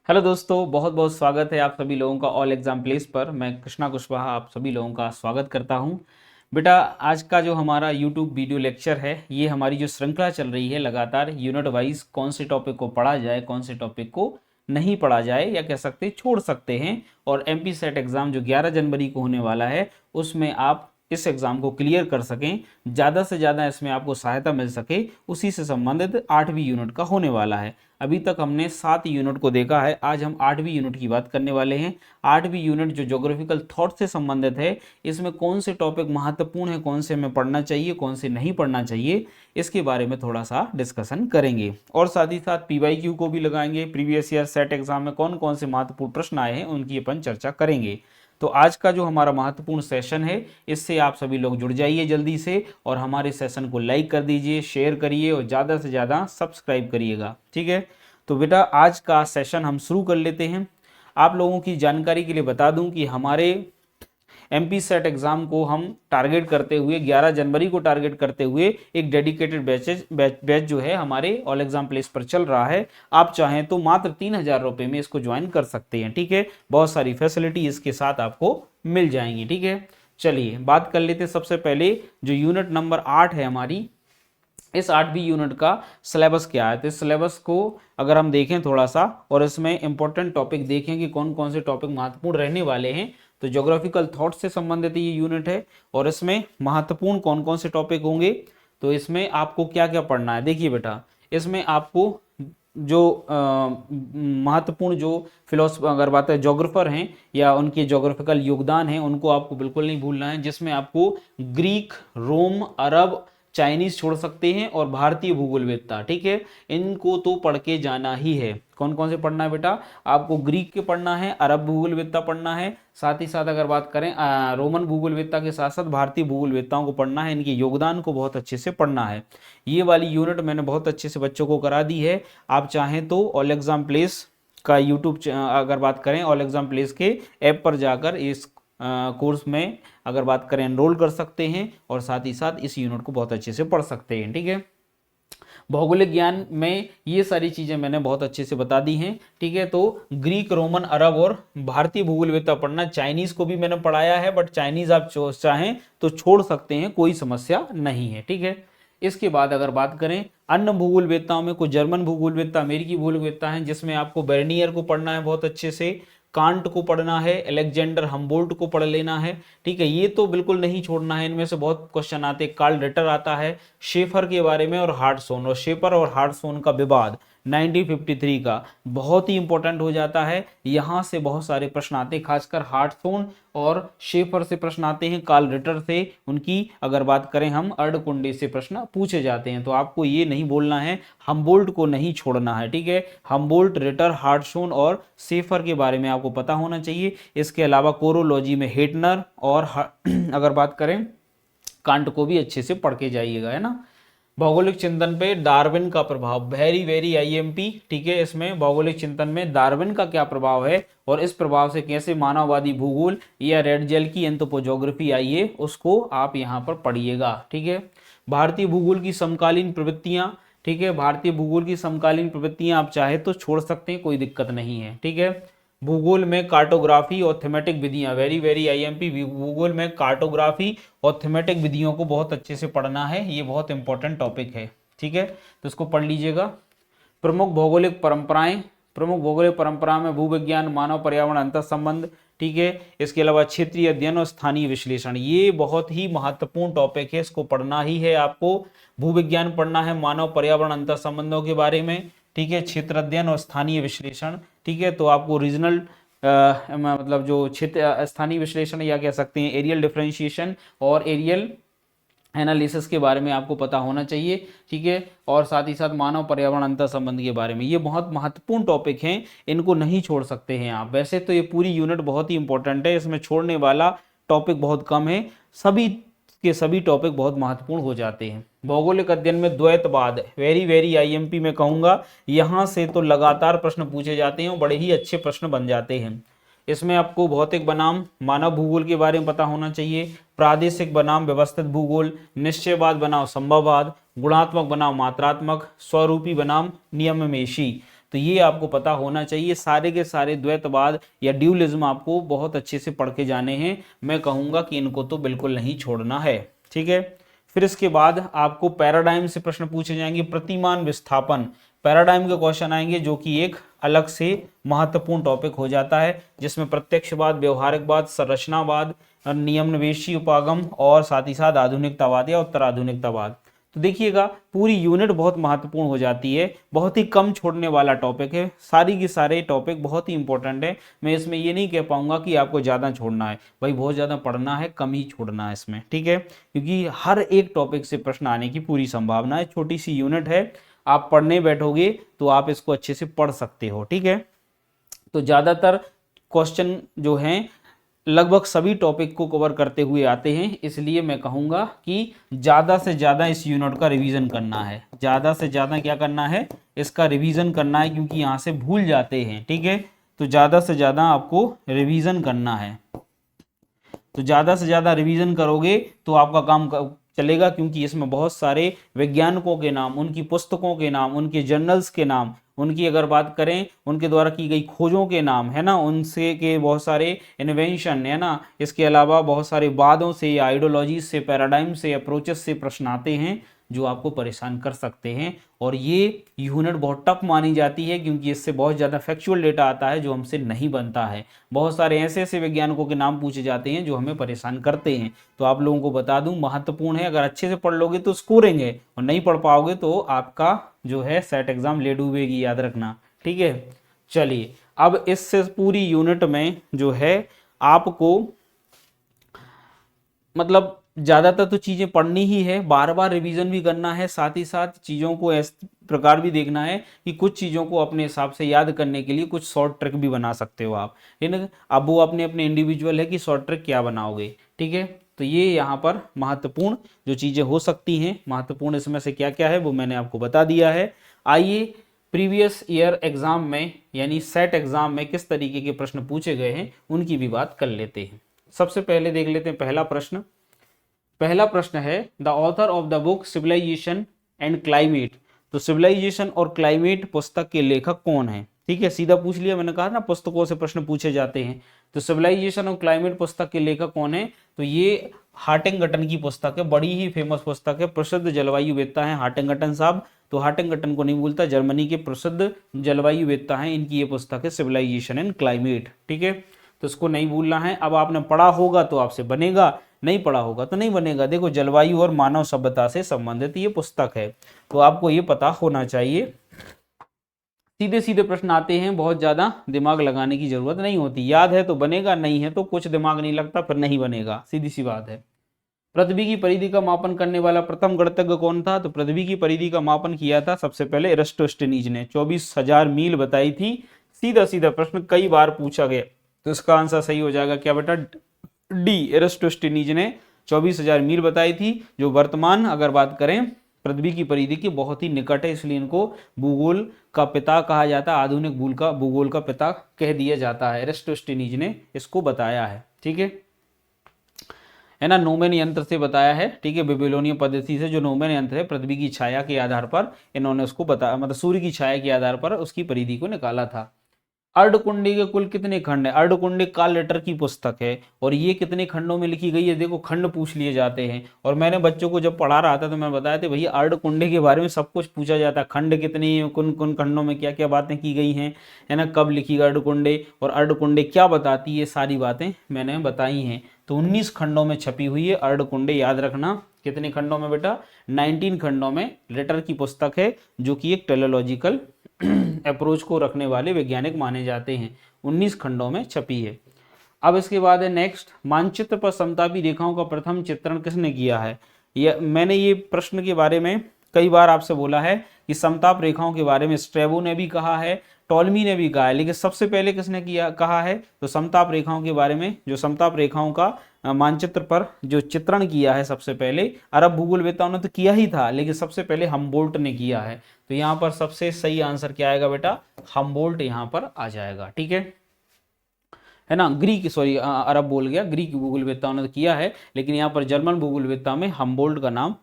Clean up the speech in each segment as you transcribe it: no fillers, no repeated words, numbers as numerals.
Hello दोस्तों, बहुत बहुत स्वागत है आप सभी लोगों का ऑल एग्जाम प्लेस पर। मैं कृष्णा कुशवाहा आप सभी लोगों का स्वागत करता हूं। बेटा, आज का जो हमारा यूट्यूब वीडियो लेक्चर है, ये हमारी जो श्रृंखला चल रही है लगातार यूनिट वाइज, कौन से टॉपिक को पढ़ा जाए, कौन से टॉपिक को नहीं पढ़ा जाए, या कह सकते छोड़ सकते हैं। और एमपी सेट एग्ज़ाम जो 11 जनवरी को होने वाला है, उसमें आप इस एग्ज़ाम को क्लियर कर सकें, ज़्यादा से ज़्यादा इसमें आपको सहायता मिल सके, उसी से संबंधित 8वीं यूनिट का होने वाला है। अभी तक हमने 7 यूनिट को देखा है, आज हम 8वीं यूनिट की बात करने वाले हैं। 8वीं यूनिट जो ज्योग्राफिकल थॉट से संबंधित है, इसमें कौन से टॉपिक महत्वपूर्ण है, कौन से हमें पढ़ना चाहिए, कौन से नहीं पढ़ना चाहिए, इसके बारे में थोड़ा सा डिस्कशन करेंगे। और साथ ही साथ पीवाईक्यू को भी लगाएंगे, प्रीवियस ईयर सेट एग्जाम में कौन कौन से महत्वपूर्ण प्रश्न आए हैं उनकी अपन चर्चा करेंगे। तो आज का जो हमारा महत्वपूर्ण सेशन है, इससे आप सभी लोग जुड़ जाइए जल्दी से, और हमारे सेशन को लाइक कर दीजिए, शेयर करिए और ज़्यादा से ज़्यादा सब्सक्राइब करिएगा। ठीक है, तो बेटा आज का सेशन हम शुरू कर लेते हैं। आप लोगों की जानकारी के लिए बता दूं कि हमारे एमपी सेट एग्जाम को हम टारगेट करते हुए 11 जनवरी को टारगेट करते हुए एक डेडिकेटेड बैच जो है हमारे ऑल एग्जाम प्लेस पर चल रहा है। आप चाहें तो मात्र 3,000 रुपये में इसको ज्वाइन कर सकते हैं। ठीक है, बहुत सारी फैसिलिटी इसके साथ आपको मिल जाएंगी। ठीक है, चलिए बात कर लेते हैं। सबसे पहले जो यूनिट नंबर 8 है हमारी, इस 8वीं यूनिट का सिलेबस क्या है। तो इस सिलेबस को अगर हम देखें थोड़ा सा, और इसमें इंपॉर्टेंट टॉपिक देखें कि कौन कौन से टॉपिक महत्वपूर्ण रहने वाले हैं, तो ज्योग्राफिकल थॉट से संबंधित ये यूनिट है। और इसमें महत्वपूर्ण कौन कौन से टॉपिक होंगे, तो इसमें आपको क्या क्या पढ़ना है। देखिए बेटा, इसमें आपको जो महत्वपूर्ण जो फिलोसफर, अगर बात है जोग्राफर हैं या उनके जोग्राफिकल योगदान हैं, उनको आपको बिल्कुल नहीं भूलना है। जिसमें आपको ग्रीक, रोम, अरब, चाइनीज छोड़ सकते हैं, और भारतीय भूगोलविद्ता। ठीक है, इनको तो पढ़ के जाना ही है। कौन कौन से पढ़ना है बेटा, आपको ग्रीक के पढ़ना है, अरब भूगोलविद्ता पढ़ना है, साथ ही साथ अगर बात करें रोमन भूगोलविद्ता के साथ साथ भारतीय भूगोलविद्ताओं को पढ़ना है। इनके योगदान को बहुत अच्छे से पढ़ना है। ये वाली यूनिट मैंने बहुत अच्छे से बच्चों को करा दी है। आप चाहें तो ऑल एग्जाम प्लेस का यूट्यूब, अगर बात करें ऑल एग्जाम प्लेस के ऐप पर जाकर इस कोर्स में अगर बात करें एनरोल कर सकते हैं, और साथ ही साथ इस यूनिट को बहुत अच्छे से पढ़ सकते हैं। ठीक है, भौगोलिक ज्ञान में ये सारी चीज़ें मैंने बहुत अच्छे से बता दी हैं। ठीक है, तो ग्रीक, रोमन, अरब और भारतीय भूगोलविद्ता पढ़ना। चाइनीज़ को भी मैंने पढ़ाया है, बट चाइनीज़ आप चाहें तो छोड़ सकते हैं, कोई समस्या नहीं है। ठीक है, इसके बाद अगर बात करें अन्य भूगोलवेत्ताओं में, कुछ जर्मन भूगोलवेत्ता, अमेरिकी भूगोलवेत्ता हैं, जिसमें आपको बेर्नियर को पढ़ना है बहुत अच्छे से, कांट को पढ़ना है, अलेक्जेंडर हम्बोल्ट को पढ़ लेना है। ठीक है, ये तो बिल्कुल नहीं छोड़ना है। इनमें से बहुत क्वेश्चन आते हैं। कार्ल रिटर आता है, शेफर के बारे में, और हार्टसोन, और शेफर और हार्टसोन का विवाद 1953 का बहुत ही इंपॉर्टेंट हो जाता है। यहाँ से बहुत सारे प्रश्न आते हैं, खासकर हार्टसोन और शेफर से प्रश्न आते हैं। कार्ल रिटर से, उनकी अगर बात करें हम, अर्धकुंडे से प्रश्न पूछे जाते हैं। तो आपको ये नहीं बोलना है, हम्बोल्ट को नहीं छोड़ना है। ठीक है, हम्बोल्ट, रिटर, हार्टसोन और शेफर के बारे में आपको पता होना चाहिए। इसके अलावा कोरोलॉजी में हेटनर और अगर बात करें कांट को भी अच्छे से पढ़ के जाइएगा, है ना। भौगोलिक चिंतन पे डार्विन का प्रभाव, वेरी वेरी आईएमपी। ठीक है, इसमें भौगोलिक चिंतन में डार्विन का क्या प्रभाव है, और इस प्रभाव से कैसे मानववादी भूगोल या रेड जेल की एंथ्रोपोजोग्राफी आई है, उसको आप यहाँ पर पढ़िएगा। ठीक है, भारतीय भूगोल की समकालीन प्रवृत्तियाँ। ठीक है, भारतीय भूगोल की समकालीन प्रवृत्तियाँ आप चाहे तो छोड़ सकते हैं, कोई दिक्कत नहीं है। ठीक है, भूगोल में कार्टोग्राफी और थीमेटिक विधियां, वेरी वेरी आईएमपी। भूगोल में कार्टोग्राफी और थीमेटिक विधियों को बहुत अच्छे से पढ़ना है, ये बहुत इंपॉर्टेंट टॉपिक है। ठीक है, तो इसको पढ़ लीजिएगा। प्रमुख भौगोलिक परंपराएं, प्रमुख भौगोलिक परंपरा में भूविज्ञान, मानव पर्यावरण अंतर संबंध। ठीक है, इसके अलावा क्षेत्रीय अध्ययन और स्थानीय विश्लेषण, ये बहुत ही महत्वपूर्ण टॉपिक है, इसको पढ़ना ही है आपको। भूविज्ञान पढ़ना है, मानव पर्यावरण अंतर संबंधों के बारे में। ठीक है, क्षेत्र अध्ययन और स्थानीय विश्लेषण। ठीक है, तो आपको रीजनल मतलब जो क्षेत्र स्थानीय विश्लेषण, या कह सकते हैं एरियल डिफरेंशिएशन और एरियल एनालिसिस के बारे में आपको पता होना चाहिए। ठीक है, और साथ ही साथ मानव पर्यावरण अंतर संबंध के बारे में, ये बहुत महत्वपूर्ण टॉपिक हैं, इनको नहीं छोड़ सकते हैं आप। वैसे तो ये पूरी यूनिट बहुत ही इंपॉर्टेंट है, इसमें छोड़ने वाला टॉपिक बहुत कम है, सभी के सभी टॉपिक बहुत महत्वपूर्ण हो जाते हैं। भौगोलिक अध्ययन में द्वैतवाद, वेरी वेरी आईएमपी में कहूँगा, यहाँ से तो लगातार प्रश्न पूछे जाते हैं और बड़े ही अच्छे प्रश्न बन जाते हैं। इसमें आपको भौतिक बनाम मानव भूगोल के बारे में पता होना चाहिए, प्रादेशिक बनाम व्यवस्थित भूगोल, निश्चयवाद बनाम संभववाद, गुणात्मक बनाम मात्रात्मक, स्वरूपी बनाम नियममेशी। तो ये आपको पता होना चाहिए। सारे के सारे द्वैतवाद या ड्यूलिज्म आपको बहुत अच्छे से पढ़ के जाने हैं। मैं कहूँगा कि इनको तो बिल्कुल नहीं छोड़ना है, ठीक है। फिर इसके बाद आपको पैराडाइम से प्रश्न पूछे जाएंगे। प्रतिमान विस्थापन, पैराडाइम के क्वेश्चन आएंगे, जो कि एक अलग से महत्वपूर्ण टॉपिक हो जाता है, जिसमें प्रत्यक्षवाद, व्यवहारिकवाद, संरचनावाद, नियमनवेशी उपागम और साथ ही साथ आधुनिकतावाद या उत्तराधुनिकतावाद। तो देखिएगा पूरी यूनिट बहुत महत्वपूर्ण हो जाती है, बहुत ही कम छोड़ने वाला टॉपिक है। सारी की सारे टॉपिक बहुत ही इंपॉर्टेंट है। मैं इसमें ये नहीं कह पाऊंगा कि आपको ज़्यादा छोड़ना है, भाई बहुत ज़्यादा पढ़ना है, कम ही छोड़ना है इसमें, ठीक है। क्योंकि हर एक टॉपिक से प्रश्न आने की पूरी संभावना है। छोटी सी यूनिट है, आप पढ़ने बैठोगे तो आप इसको अच्छे से पढ़ सकते हो, ठीक है। तो ज़्यादातर क्वेश्चन जो हैं लगभग सभी टॉपिक को कवर करते हुए आते हैं, इसलिए मैं कहूँगा कि ज़्यादा से ज़्यादा इस यूनिट का रिवीजन करना है। ज़्यादा से ज़्यादा क्या करना है, इसका रिवीजन करना है, क्योंकि यहाँ से भूल जाते हैं, ठीक है। तो ज़्यादा से ज़्यादा आपको रिवीजन करना है। तो ज़्यादा से ज़्यादा रिवीजन करोगे तो आपका काम चलेगा, क्योंकि इसमें बहुत सारे वैज्ञानिकों के नाम, उनकी पुस्तकों के नाम, उनके जर्नल्स के नाम, उनकी अगर बात करें उनके द्वारा की गई खोजों के नाम, है ना, उनसे के बहुत सारे इन्वेंशन, है ना। इसके अलावा बहुत सारे वादों से या आइडियोलॉजीज से, पैराडाइम से, अप्रोचेस से प्रश्न आते हैं जो आपको परेशान कर सकते हैं। और ये यूनिट बहुत टफ मानी जाती है, क्योंकि इससे बहुत ज़्यादा फैक्चुअल डेटा आता है जो हमसे नहीं बनता है। बहुत सारे ऐसे ऐसे वैज्ञानिकों के नाम पूछे जाते हैं जो हमें परेशान करते हैं। तो आप लोगों को बता दूं, महत्वपूर्ण है। अगर अच्छे से पढ़ लोगे तो स्कोरिंग है, और नहीं पढ़ पाओगे तो आपका जो है सेट एग्जाम ले डूबेगी, याद रखना, ठीक है। चलिए, अब इससे पूरी यूनिट में जो है आपको मतलब ज़्यादातर तो चीज़ें पढ़नी ही है, बार बार रिवीजन भी करना है, साथ ही साथ चीज़ों को इस प्रकार भी देखना है कि कुछ चीज़ों को अपने हिसाब से याद करने के लिए कुछ शॉर्ट ट्रिक भी बना सकते हो आप, लेकिन अब वो अपने अपने इंडिविजुअल है कि शॉर्ट ट्रिक क्या बनाओगे, ठीक है। तो ये यहाँ पर महत्वपूर्ण जो चीज़ें हो सकती हैं, महत्वपूर्ण इसमें से क्या क्या है वो मैंने आपको बता दिया है। आइए प्रीवियस ईयर एग्ज़ाम में यानी सेट एग्ज़ाम में किस तरीके के प्रश्न पूछे गए हैं उनकी भी बात कर लेते हैं। सबसे पहले देख लेते हैं पहला प्रश्न। पहला प्रश्न है, the author of the book civilization and climate. तो सिविलाइजेशन और क्लाइमेट पुस्तक के लेखक कौन है, ठीक है। सीधा पूछ लिया, मैंने कहा ना पुस्तकों से प्रश्न पूछे जाते हैं। तो सिविलाइजेशन और क्लाइमेट पुस्तक के लेखक कौन है, तो ये हार्टिंगटन की पुस्तक है, बड़ी ही फेमस पुस्तक है, प्रसिद्ध जलवायुवेत्ता हैं हार्टिंगटन साहब। तो हार्टिंगटन को नहीं भूलता, जर्मनी के प्रसिद्ध जलवायुवेत्ता हैं, इनकी ये पुस्तक है सिविलाइजेशन एंड क्लाइमेट, ठीक है। तो इसको नहीं भूलना है। अब आपने पढ़ा होगा तो आपसे बनेगा, नहीं पढ़ा होगा तो नहीं बनेगा। देखो, जलवायु और मानव सभ्यता से संबंधित ये पुस्तक है, तो आपको ये पता होना चाहिए। सीधे सीधे प्रश्न आते हैं, बहुत ज़्यादा दिमाग लगाने की जरूरत नहीं होती। याद है तो बनेगा, नहीं है तो कुछ दिमाग नहीं लगता फिर नहीं बनेगा, सीधी सी बात है। पृथ्वी की परिधि का मापन करने वाला प्रथम गणितज्ञ कौन था, तो पृथ्वी की परिधि का मापन किया था सबसे पहले एरिस्टोस्टेनीज ने, 24,000 मील बताई थी। सीधा सीधा प्रश्न कई बार पूछा गया, तो इसका आंसर सही हो जाएगा क्या बेटा, डी, एरिस्टोस्टेनीज ने 24,000 मील बताई थी, जो वर्तमान अगर बात करें पृथ्वी की परिधि के बहुत ही निकट है, इसलिए इनको भूगोल का पिता कहा जाता है, आधुनिक भूगोल का पिता कह दिया जाता है। एरिस्टोस्टेनीज ने इसको बताया है, ठीक है ना। नोमेन यंत्र से बताया है, ठीक है, बेबीलोनियन पद्धति से। जो नोमेन यंत्र है, पृथ्वी की छाया के आधार पर इन्होंने उसको बताया, मतलब सूर्य की छाया के आधार पर उसकी परिधि को निकाला था। अर्धकुंडी के कुल कितने खंड है, अर्धकुंडी कार्ल लेटर की पुस्तक है, और ये कितने खंडों में लिखी गई है, देखो खंड पूछ लिए जाते हैं। और मैंने बच्चों को जब पढ़ा रहा था तो मैं बताया था भैया अर्धकुंडी के बारे में सब कुछ पूछा जाता है, खंड कितनी, कुन कुन खंडों में क्या क्या बातें की गई हैं, है ना, कब लिखी गई अर्धकुंडी और अर्धकुंडी क्या बताती है, सारी बातें मैंने बताई हैं। तो 19 खंडों में छपी हुई है अर्धकुंडी, याद रखना। कितने खंडों में बेटा, 19 खंडों में लेटर की पुस्तक है, जो कि एक टेलीलॉजिकल अप्रोच को रखने वाले वैज्ञानिक माने जाते हैं। 19 खंडों में छपी है। अब इसके बाद है नेक्स्ट, मानचित्र पर समतापी रेखाओं का प्रथम चित्रण किसने किया है। मैंने ये प्रश्न के बारे में कई बार आपसे बोला है कि समताप रेखाओं के बारे में स्ट्रैबो ने भी कहा है, टॉलमी ने भी कहा है, लेकिन सबसे पहले किसने कहा है, तो समताप रेखाओं के बारे में, जो समताप रेखाओं का मानचित्र पर जो चित्रण किया है सबसे पहले अरब भूगोलवेत्ताओं ने तो किया ही था, लेकिन सबसे पहले हमबोल्ट ने किया है। तो यहाँ पर सबसे सही आंसर क्या आएगा बेटा, हमबोल्ट यहाँ पर आ जाएगा, ठीक है ना। अरब बोल गया, ग्रीक भूगोलवेत्ताओं ने तो किया है, लेकिन यहाँ पर जर्मन भूगोलवेत्ता में हमबोल्ट का नाम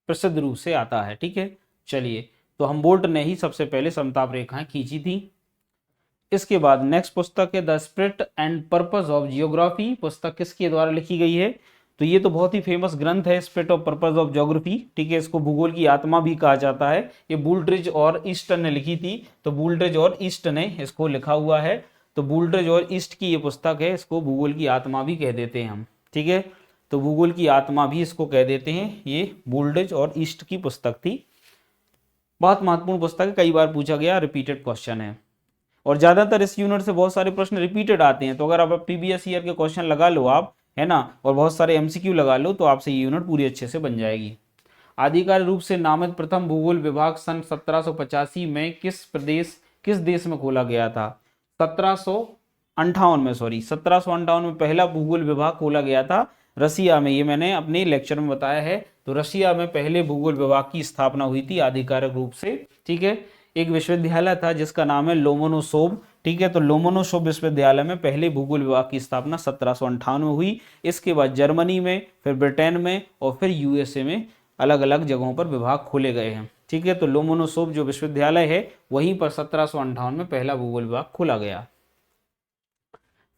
प्रसिद्ध रूप से आता है, ठीक है। चलिए, तो तो हमबोल्ट ने ही सबसे पहले समताप रेखाएं खींची थी। इसके बाद नेक्स्ट पुस्तक है the spirit and purpose of geography. पुस्तक किसके द्वारा लिखी गई है? तो ये तो बहुत ही फेमस ग्रंथ है, spirit of purpose of geography, ठीक है। इसको भूगोल की आत्मा भी कहा जाता है। ये बूल्ड्रिज और ईस्टन ने लिखी थी, तो बूल्ड्रिज और ईस्ट ने इसको लिखा हुआ है। तो बूल्ड्रिज और ईस्ट की ये पुस्तक है, इसको भूगोल की आत्मा भी कह देते हैं हम, ठीक है। तो भूगोल की आत्मा भी इसको कह देते हैं। ये बूल्ड्रिज और ईस्ट की पुस्तक थी। बहुत महत्वपूर्ण पुस्तक है, कई बार पूछा गया, रिपीटेड क्वेश्चन है। और ज्यादातर इस यूनिट से बहुत सारे प्रश्न रिपीटेड आते हैं, तो अगर आप प्रीवियस ईयर के क्वेश्चन लगा लो आप, है ना, और बहुत सारे एमसीक्यू लगा लो, तो आपसे ये यूनिट पूरी अच्छे से बन जाएगी। आधिकारिक रूप से नामित प्रथम भूगोल विभाग सन 1785 में किस देश में खोला गया था? 1758 में पहला भूगोल विभाग खोला गया था रसिया में। ये मैंने अपने लेक्चर में बताया है। तो रसिया में पहले भूगोल विभाग की स्थापना हुई थी आधिकारिक रूप से, ठीक है। एक विश्वविद्यालय था जिसका नाम है लोमोनोसोव, ठीक है। तो लोमोनोसोव विश्वविद्यालय में पहले भूगोल विभाग की स्थापना 1758 में हुई। इसके बाद जर्मनी में, फिर ब्रिटेन में और फिर यूएसए में अलग अलग जगहों पर विभाग खोले गए हैं, ठीक है। तो लोमोनोसोव जो विश्वविद्यालय है वहीं पर 1758 में पहला भूगोल विभाग खोला गया।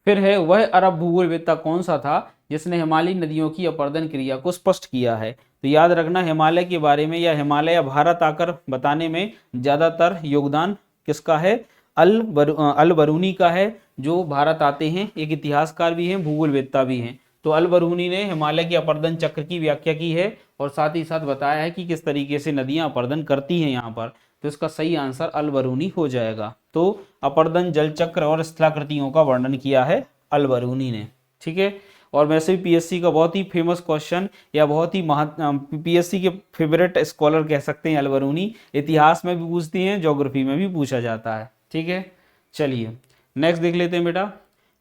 फिर है वह अरब भूगोलवेत्ता कौन सा था जिसने हिमालयी नदियों की अपर्दन क्रिया को स्पष्ट किया है? तो याद रखना, हिमालय के बारे में या हिमालय या भारत आकर बताने में ज्यादातर योगदान किसका है? अल बरूनी का है, जो भारत आते हैं। एक इतिहासकार भी हैं, भूगोलवेत्ता भी हैं। तो अल बरूनी ने हिमालय के अपर्दन चक्र की व्याख्या की है और साथ ही साथ बताया है कि किस तरीके से नदियां अपर्दन करती हैं यहाँ पर। तो इसका सही आंसर अल बरूनी हो जाएगा। तो अपर्दन, जल चक्र और स्थलाकृतियों का वर्णन किया है अल बरूनी ने, ठीक है। और वैसे भी पीएससी का बहुत ही फेमस क्वेश्चन या बहुत ही पीएससी के फेवरेट स्कॉलर कह सकते हैं अल बरूनी। इतिहास में भी पूछती हैं, ज्योग्राफी में भी पूछा जाता है, ठीक है। चलिए नेक्स्ट देख लेते हैं बेटा।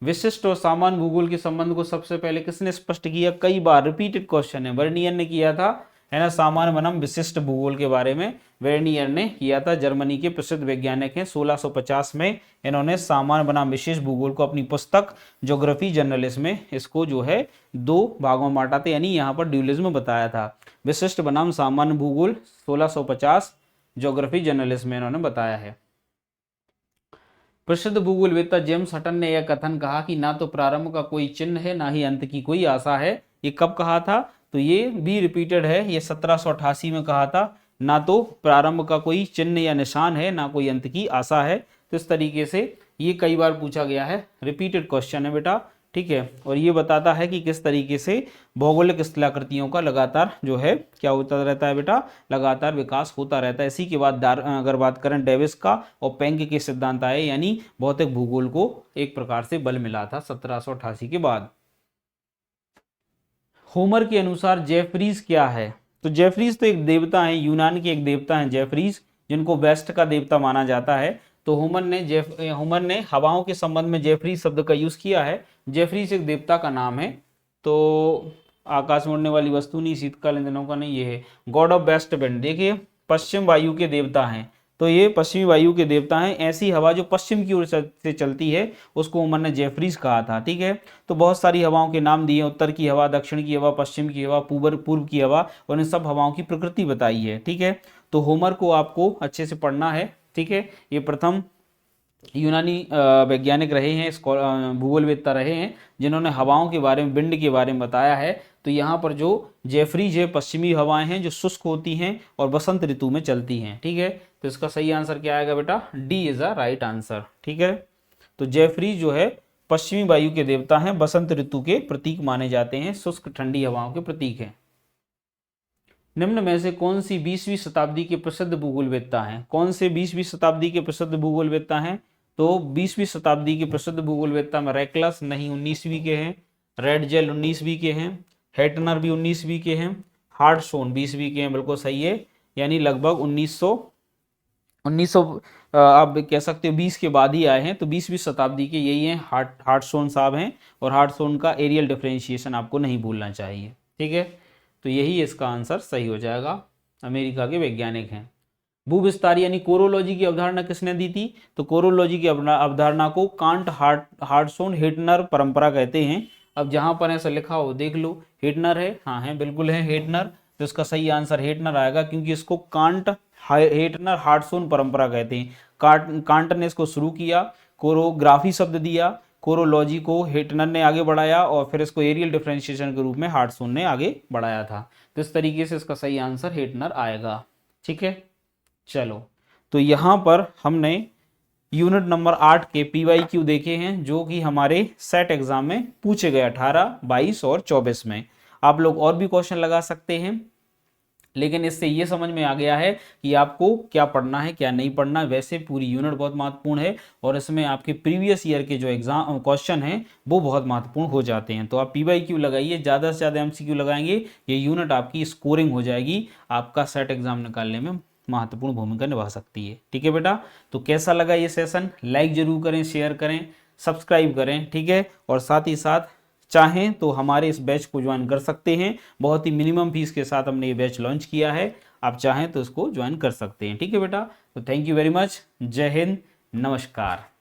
विशिष्ट और सामान्य भूगोल के संबंध को सबसे पहले किसने स्पष्ट किया? कई बार रिपीटेड क्वेश्चन है, वर्नियर ने किया था, है ना, सामान्य बनाम विशिष्ट भूगोल के बारे में वर्नियर ने किया था। जर्मनी के प्रसिद्ध वैज्ञानिक हैं। 1650 में इन्होंने सामान्य बनाम विशेष भूगोल को अपनी पुस्तक ज्योग्राफी जर्नलिस्ट में इसको जो है 2 भागों में बांटा था, यानी यहाँ पर ड्यूलिज्म बताया था। विशिष्ट बनाम सामान्य भूगोल 1650 ज्योग्राफी जर्नलिस्ट में इन्होंने बताया है। प्रसिद्ध भूगोलवेत्ता जेम्स हटन ने यह कथन कहा कि ना तो प्रारंभ का कोई चिन्ह है ना ही अंत की कोई आशा है। ये कब कहा था? तो ये भी रिपीटेड है, ये 1788 में कहा था। ना तो प्रारंभ का कोई चिन्ह या निशान है, ना कोई अंत की आशा है। तो इस तरीके से ये कई बार पूछा गया है, रिपीटेड क्वेश्चन है बेटा, ठीक है। और ये बताता है कि किस तरीके से भौगोलिक स्थलाकृतियों का लगातार जो है क्या होता रहता है बेटा, लगातार विकास होता रहता है। इसी के बाद अगर बात करें डेविस का और पेंग के सिद्धांत आए, यानी भौतिक भूगोल को एक प्रकार से बल मिला था 1788 के बाद। होमर के अनुसार जेफरीज क्या है? तो जेफरीज तो एक देवता है, यूनान के एक देवता हैं जेफरीज, जिनको वेस्ट का देवता माना जाता है। तो होमर ने हवाओं के संबंध में जेफरीज शब्द का यूज किया है। जेफरीज एक देवता का नाम है। तो आकाश में उड़ने वाली वस्तु नहीं, शीतकालीन दिनों का नहीं, ये है गॉड ऑफ वेस्ट विंड। देखिए पश्चिम वायु के देवता हैं, तो ये पश्चिमी वायु के देवता हैं। ऐसी हवा जो पश्चिम की ओर से चलती है उसको होमर ने जेफरीज कहा था, ठीक है। तो बहुत सारी हवाओं के नाम दिए, उत्तर की हवा, दक्षिण की हवा, पश्चिम की हवा, पूर्व की हवा, और इन सब हवाओं की प्रकृति बताई है, ठीक है। तो होमर को आपको अच्छे से पढ़ना है, ठीक है। ये प्रथम यूनानी वैज्ञानिक रहे हैं, भूगोलवेत्ता रहे हैं, जिन्होंने हवाओं के बारे में, विंड के बारे में बताया है। तो यहाँ पर जो जेफरीज है, पश्चिमी हवाएं हैं जो शुष्क होती हैं और बसंत ऋतु में चलती हैं, ठीक है। तो इसका सही आंसर क्या आएगा बेटा? D is a right answer, ठीक है। तो जेफरीज जो है पश्चिमी वायु के देवता हैं, बसंत ऋतु के प्रतीक माने जाते हैं, शुष्क ठंडी हवाओं के प्रतीक हैं। निम्न में से कौन सी 20वीं शताब्दी के प्रसिद्ध भूगोलवेत्ता हैं? कौन से 20वीं शताब्दी के प्रसिद्ध भूगोलवेत्ता हैं? तो 20वीं शताब्दी के प्रसिद्ध भूगोलवेत्ता में रैकलस नहीं 19वीं के हैं, रेडजेल 19वीं के हैं, हेटनर भी 19वीं के हैं, हार्टसोन 20वीं के हैं, बिल्कुल सही है। यानी लगभग 1900 आप कह सकते हो 20 के बाद ही आए हैं। तो 20वीं शताब्दी के यही हैं, हार्टसोन साहब हैं। और हार्टसोन का एरियल डिफरेंशिएशन आपको नहीं भूलना चाहिए, ठीक है। तो यही इसका आंसर सही हो जाएगा। अमेरिका के वैज्ञानिक हैं। भूविस्तार यानी कोरोलॉजी की अवधारणा किसने दी थी? तो कोरोलॉजी की अवधारणा को कांट, हार्टसोन, हेटनर परंपरा कहते हैं। अब जहां पर ऐसा लिखा हो देख लो, हेटनर है, हाँ है, बिल्कुल है हेटनर। तो इसका सही आंसर हेटनर आएगा, क्योंकि इसको कांट, हेटनर हार्टसून परंपरा कहते हैं। कांट ने इसको शुरू किया, कोरोग्राफी शब्द दिया, कोरोलॉजी को हेटनर ने आगे बढ़ाया और फिर इसको एरियल डिफरेंशिएशन के रूप में हार्टसून ने आगे बढ़ाया था। तो इस तरीके से इसका सही आंसर हेटनर आएगा। ठीक है, चलो तो यहाँ पर हमने यूनिट नंबर 8 के PYQ देखे हैं जो कि हमारे सेट एग्जाम में पूछे गए 18, 22 और 24 में। आप लोग और भी क्वेश्चन लगा सकते हैं, लेकिन इससे ये समझ में आ गया है कि आपको क्या पढ़ना है क्या नहीं पढ़ना है। वैसे पूरी यूनिट बहुत महत्वपूर्ण है और इसमें आपके प्रीवियस ईयर के जो एग्जाम क्वेश्चन हैं वो बहुत महत्वपूर्ण हो जाते हैं। तो आप PYQ लगाइए, ज़्यादा से ज़्यादा MCQ लगाएंगे, ये यूनिट आपकी स्कोरिंग हो जाएगी, आपका सेट एग्जाम निकालने में महत्वपूर्ण भूमिका निभा सकती है। ठीक है बेटा, तो कैसा लगा ये सेशन? लाइक जरूर करें, शेयर करें, सब्सक्राइब करें। ठीक है, और साथ ही साथ चाहें तो हमारे इस बैच को ज्वाइन कर सकते हैं। बहुत ही मिनिमम फीस के साथ हमने ये बैच लॉन्च किया है, आप चाहें तो इसको ज्वाइन कर सकते हैं। ठीक है बेटा, तो थैंक यू वेरी मच। जय हिंद, नमस्कार।